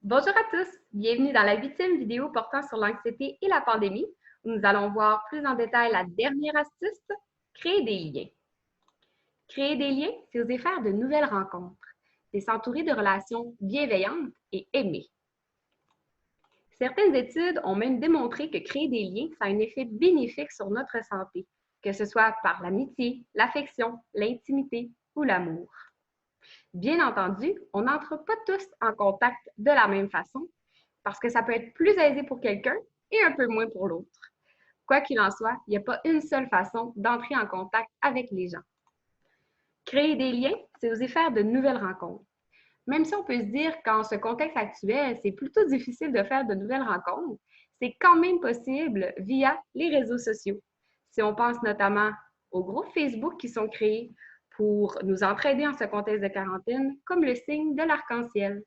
Bonjour à tous, bienvenue dans la 8e vidéo portant sur l'anxiété et la pandémie, où nous allons voir plus en détail la dernière astuce, créer des liens. Créer des liens, c'est oser faire de nouvelles rencontres, c'est s'entourer de relations bienveillantes et aimées. Certaines études ont même démontré que créer des liens, ça a un effet bénéfique sur notre santé, que ce soit par l'amitié, l'affection, l'intimité ou l'amour. Bien entendu, on n'entre pas tous en contact de la même façon parce que ça peut être plus aisé pour quelqu'un et un peu moins pour l'autre. Quoi qu'il en soit, il n'y a pas une seule façon d'entrer en contact avec les gens. Créer des liens, c'est oser faire de nouvelles rencontres. Même si on peut se dire qu'en ce contexte actuel, c'est plutôt difficile de faire de nouvelles rencontres, c'est quand même possible via les réseaux sociaux. Si on pense notamment aux groupes Facebook qui sont créés pour nous entraider en ce contexte de quarantaine, comme le signe de l'arc-en-ciel.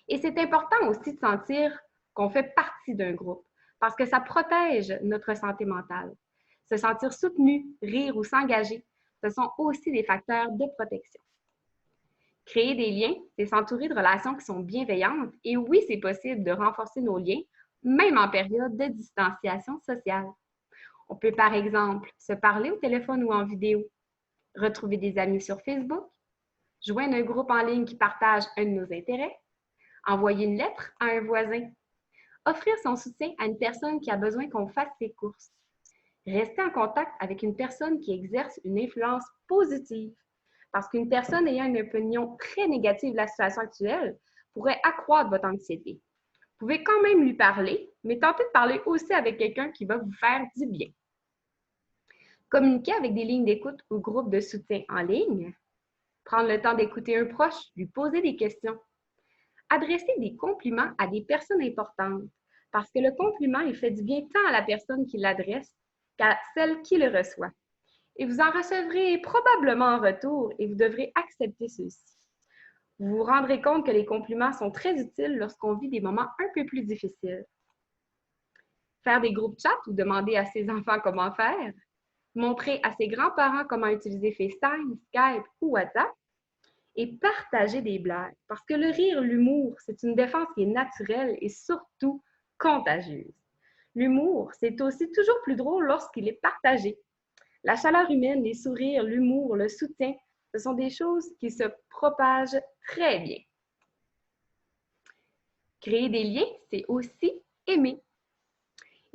Et c'est important aussi de sentir qu'on fait partie d'un groupe parce que ça protège notre santé mentale. Se sentir soutenu, rire ou s'engager, ce sont aussi des facteurs de protection. Créer des liens, c'est s'entourer de relations qui sont bienveillantes et oui, c'est possible de renforcer nos liens, même en période de distanciation sociale. On peut par exemple se parler au téléphone ou en vidéo, retrouver des amis sur Facebook, joindre un groupe en ligne qui partage un de nos intérêts, envoyer une lettre à un voisin, offrir son soutien à une personne qui a besoin qu'on fasse ses courses, rester en contact avec une personne qui exerce une influence positive, parce qu'une personne ayant une opinion très négative de la situation actuelle pourrait accroître votre anxiété. Vous pouvez quand même lui parler, mais tentez de parler aussi avec quelqu'un qui va vous faire du bien. Communiquer avec des lignes d'écoute ou groupes de soutien en ligne, prendre le temps d'écouter un proche, lui poser des questions, adresser des compliments à des personnes importantes, parce que le compliment, il fait du bien tant à la personne qui l'adresse qu'à celle qui le reçoit. Et vous en recevrez probablement en retour et vous devrez accepter ceux-ci. Vous vous rendrez compte que les compliments sont très utiles lorsqu'on vit des moments un peu plus difficiles. Faire des groupes chat ou demander à ses enfants comment faire, montrer à ses grands-parents comment utiliser FaceTime, Skype ou WhatsApp, et partager des blagues. Parce que le rire, l'humour, c'est une défense qui est naturelle et surtout contagieuse. L'humour, c'est aussi toujours plus drôle lorsqu'il est partagé. La chaleur humaine, les sourires, l'humour, le soutien, ce sont des choses qui se propagent très bien. Créer des liens, c'est aussi aimer.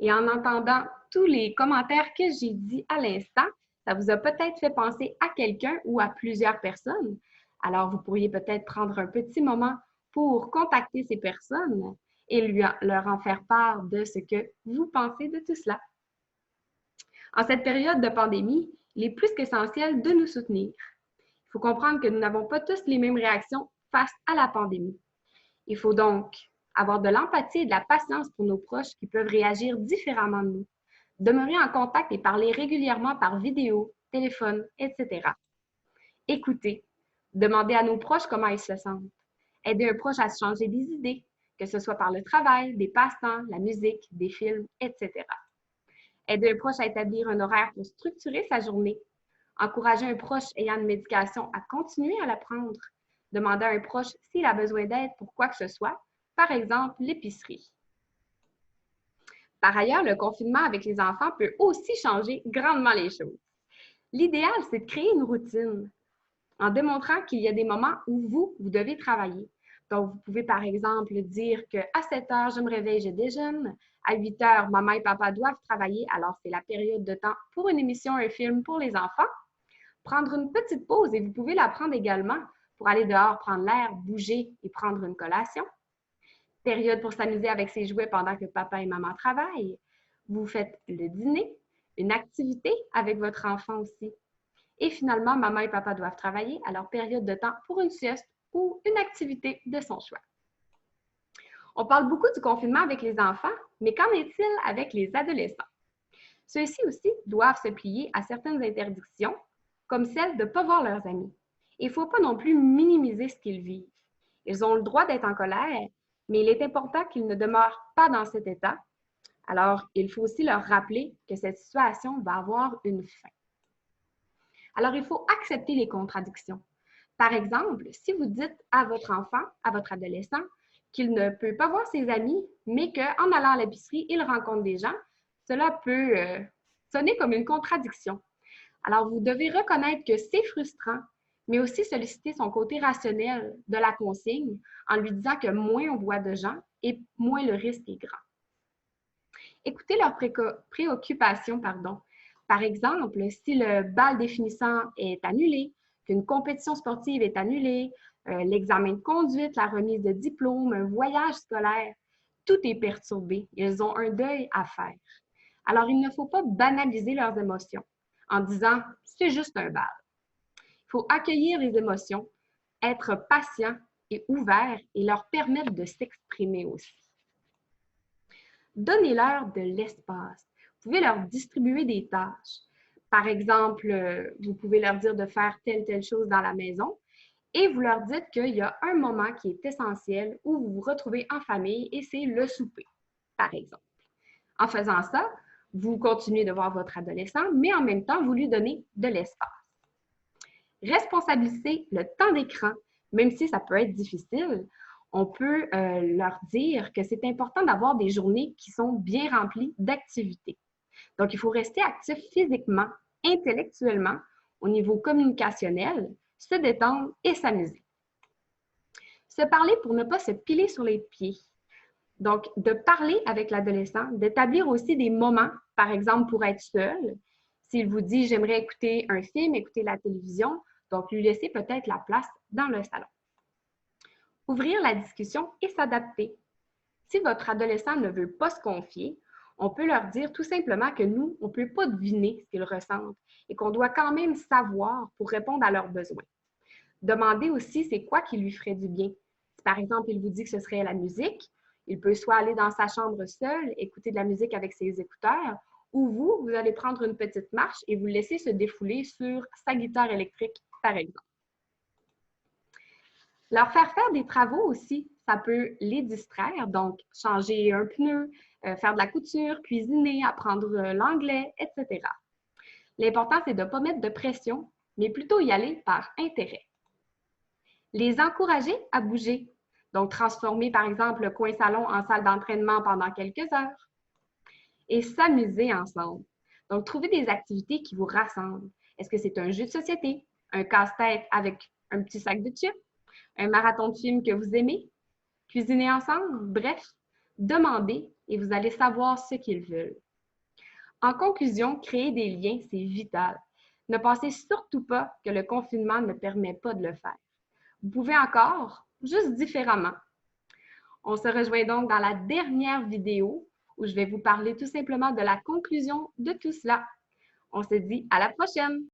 Et en entendant tous les commentaires que j'ai dit à l'instant, ça vous a peut-être fait penser à quelqu'un ou à plusieurs personnes. Alors, vous pourriez peut-être prendre un petit moment pour contacter ces personnes et leur en faire part de ce que vous pensez de tout cela. En cette période de pandémie, il est plus qu'essentiel de nous soutenir. Il faut comprendre que nous n'avons pas tous les mêmes réactions face à la pandémie. Il faut donc avoir de l'empathie et de la patience pour nos proches qui peuvent réagir différemment de nous. Demeurer en contact et parler régulièrement par vidéo, téléphone, etc. Écouter. Demander à nos proches comment ils se sentent. Aider un proche à se changer des idées, que ce soit par le travail, des passe-temps, la musique, des films, etc. Aider un proche à établir un horaire pour structurer sa journée. Encourager un proche ayant une médication à continuer à la prendre. Demander à un proche s'il a besoin d'aide pour quoi que ce soit, par exemple l'épicerie. Par ailleurs, le confinement avec les enfants peut aussi changer grandement les choses. L'idéal, c'est de créer une routine en démontrant qu'il y a des moments où vous devez travailler. Donc, vous pouvez par exemple dire qu'à 7 heures, je me réveille, je déjeune. À 8 heures, maman et papa doivent travailler, alors c'est la période de temps pour une émission, un film pour les enfants. Prendre une petite pause et vous pouvez la prendre également pour aller dehors, prendre l'air, bouger et prendre une collation. Période pour s'amuser avec ses jouets pendant que papa et maman travaillent. Vous faites le dîner, une activité avec votre enfant aussi. Et finalement, maman et papa doivent travailler, alors période de temps pour une sieste ou une activité de son choix. On parle beaucoup du confinement avec les enfants, mais qu'en est-il avec les adolescents? Ceux-ci aussi doivent se plier à certaines interdictions, comme celle de ne pas voir leurs amis. Il ne faut pas non plus minimiser ce qu'ils vivent. Ils ont le droit d'être en colère, mais il est important qu'ils ne demeurent pas dans cet état. Alors, il faut aussi leur rappeler que cette situation va avoir une fin. Alors, il faut accepter les contradictions. Par exemple, si vous dites à votre enfant, à votre adolescent, qu'il ne peut pas voir ses amis, mais qu'en allant à l'épicerie, il rencontre des gens. Cela peut sonner comme une contradiction. Alors, vous devez reconnaître que c'est frustrant, mais aussi solliciter son côté rationnel de la consigne en lui disant que moins on voit de gens et moins le risque est grand. Écoutez leurs préoccupations, pardon. Par exemple, si le bal définissant est annulé, qu'une compétition sportive est annulée, l'examen de conduite, la remise de diplôme, un voyage scolaire, tout est perturbé. Ils ont un deuil à faire. Alors, il ne faut pas banaliser leurs émotions en disant « c'est juste un bal ». Il faut accueillir les émotions, être patient et ouvert et leur permettre de s'exprimer aussi. Donnez-leur de l'espace. Vous pouvez leur distribuer des tâches. Par exemple, vous pouvez leur dire de faire telle chose dans la maison et vous leur dites qu'il y a un moment qui est essentiel où vous vous retrouvez en famille et c'est le souper, par exemple. En faisant ça, vous continuez de voir votre adolescent, mais en même temps, vous lui donnez de l'espace. Responsabiliser le temps d'écran, même si ça peut être difficile, on peut leur dire que c'est important d'avoir des journées qui sont bien remplies d'activités. Donc, il faut rester actif physiquement, intellectuellement, au niveau communicationnel, se détendre et s'amuser. Se parler pour ne pas se piler sur les pieds. Donc, de parler avec l'adolescent, d'établir aussi des moments, par exemple pour être seul. S'il vous dit « j'aimerais écouter un film, écouter la télévision », donc lui laisser peut-être la place dans le salon. Ouvrir la discussion et s'adapter. Si votre adolescent ne veut pas se confier, on peut leur dire tout simplement que nous, on ne peut pas deviner ce qu'ils ressentent et qu'on doit quand même savoir pour répondre à leurs besoins. Demandez aussi c'est quoi qui lui ferait du bien. Si par exemple, il vous dit que ce serait la musique, il peut soit aller dans sa chambre seul, écouter de la musique avec ses écouteurs, ou vous allez prendre une petite marche et vous laisser se défouler sur sa guitare électrique, par exemple. Leur faire faire des travaux aussi, ça peut les distraire, donc changer un pneu, faire de la couture, cuisiner, apprendre l'anglais, etc. L'important, c'est de ne pas mettre de pression, mais plutôt y aller par intérêt. Les encourager à bouger, donc transformer par exemple le coin salon en salle d'entraînement pendant quelques heures. Et s'amuser ensemble. Donc, trouver des activités qui vous rassemblent. Est-ce que c'est un jeu de société, un casse-tête avec un petit sac de chips, un marathon de films que vous aimez, cuisiner ensemble, bref, demandez et vous allez savoir ce qu'ils veulent. En conclusion, créer des liens, c'est vital. Ne pensez surtout pas que le confinement ne permet pas de le faire. Vous pouvez encore, juste différemment. On se rejoint donc dans la dernière vidéo où je vais vous parler tout simplement de la conclusion de tout cela. On se dit à la prochaine!